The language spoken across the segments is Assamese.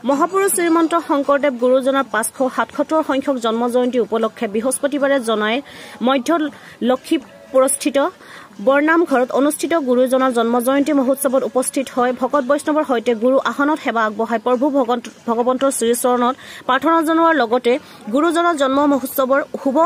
মহাপুৰুষ শ্ৰীমন্ত শংকৰদেৱ গুৰুজনাৰ 577 সংখ্যক জন্ম জয়ন্তী উপলক্ষে বৃহস্পতিবাৰে জনাই মধ্য লক্ষীপুৰস্থিত বৰনাম ঘৰত অনুষ্ঠিত গুৰুজনাৰ জন্ম জয়ন্তী মহোৎসৱত উপস্থিত হৈ ভকত বৈষ্ণৱৰ সৈতে গুৰু আসনত সেৱা আগবঢ়াই প্ৰভু ভগৱন্তৰ শ্ৰীচৰণত প্ৰাৰ্থনা জনোৱাৰ লগতে গুৰুজনাৰ জন্ম মহোৎসৱৰ শুভ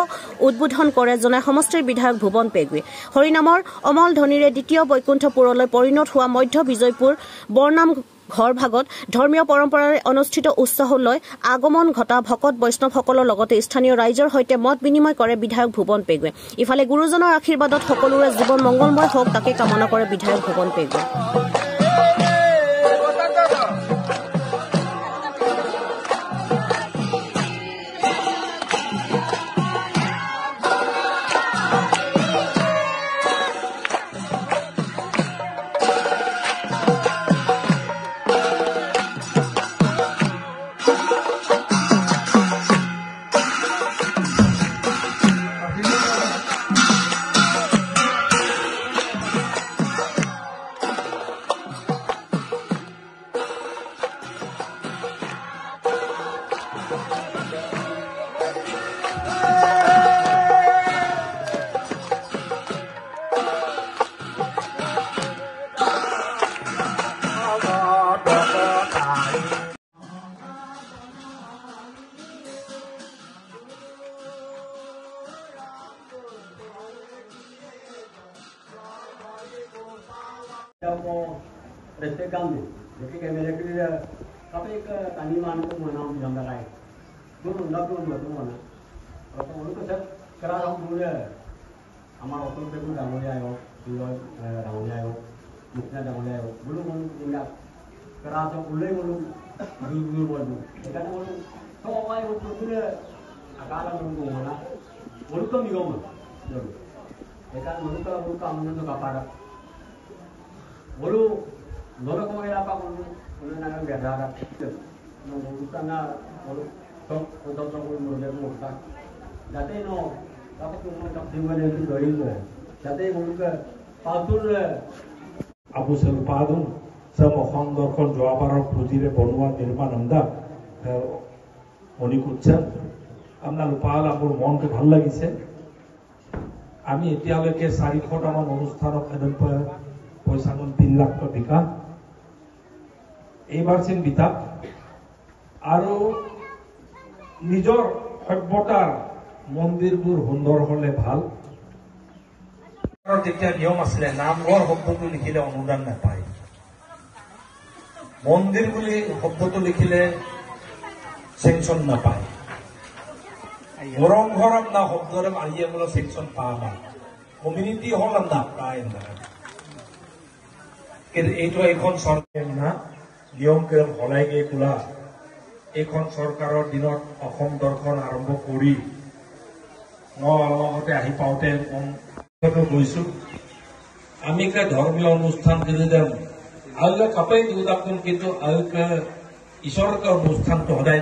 উদ্বোধন কৰে জনাই সমষ্টিৰ বিধায়ক ভুৱন পেগুৱে। হৰিনামৰ অমল ধ্বনিৰে দ্বিতীয় বৈকুণ্ঠপুৰলৈ পৰিণত হোৱা মধ্য বিজয়পুৰ বৰনাম ঘৰ ভাগত ধৰ্মীয় পৰম্পৰাৰে অনুষ্ঠিত উৎসৱলৈ আগমন ঘটা ভকত বৈষ্ণৱসকলৰ লগতে স্থানীয় ৰাইজৰ সৈতে মত বিনিময় কৰে বিধায়ক ভুৱন পেগুৱে। ইফালে গুৰুজনৰ আশীৰ্বাদত সকলোৰে জীৱন মংগলময় হওক তাকে কামনা কৰে বিধায়ক ভুৱন পেগুৱে। Respect kami, jadi kamera kita tapi ke taniman itu mana yang dah lain. Dulu nak dulu mana. Kalau dulu kita kerana dulu ya, amar waktu itu dah mulai ayo, dulu dah mulai ayo, mungkin dah mulai ayo. Dulu mana ingat kerana mulai dulu dulu. Sekarang dulu, kalau ayo dulu ya, agak dulu mana. Dulu kami gom, dulu. Sekarang dulu kami itu kapar. Dulu Nora ko ila pa ko na nang gadara no utana ko mo mo ta date no dapat ko mo tak dimane ni doil date mo ka patul abu selpadum sama khondor kon jawabaro protire bonwa nirman amda oni kuচ্ছেন amna lupala amur mon ke bhal lagise ami etialeke 400 টামান অনুষ্ঠানক এদন পয়সা 3 লাখ টাকা এইবাৰ চিন বিতা আৰু নিজৰ সভ্যতাৰ মন্দিৰবোৰ সুন্দৰ হলে ভাল আৰু তেতিয়া নিয়ম আছিল নামঘৰ শব্দটো লিখিলে অনুদান নাপায় মন্দিৰ বুলি শব্দটো লিখিলে সেকশন নাপায় গৰম ঘৰত না শব্দৰে মাৰিয়ে বলে সেকশন পাবা কমিউনিটি হল না পায় না এইটো এখন চৰকাৰ না নিয়ম কেৰম হলাই গৈ খোলা এইখন চৰকাৰৰ দিনত অসম দৰ্শন আৰম্ভ কৰি মই অলপতে আহি পাওঁতে গৈছো আমি ধৰ্মীয় অনুষ্ঠান আৰু কাপাই দিওঁ কিন্তু আৰু ঈশ্বৰৰ অনুষ্ঠানটো সদায়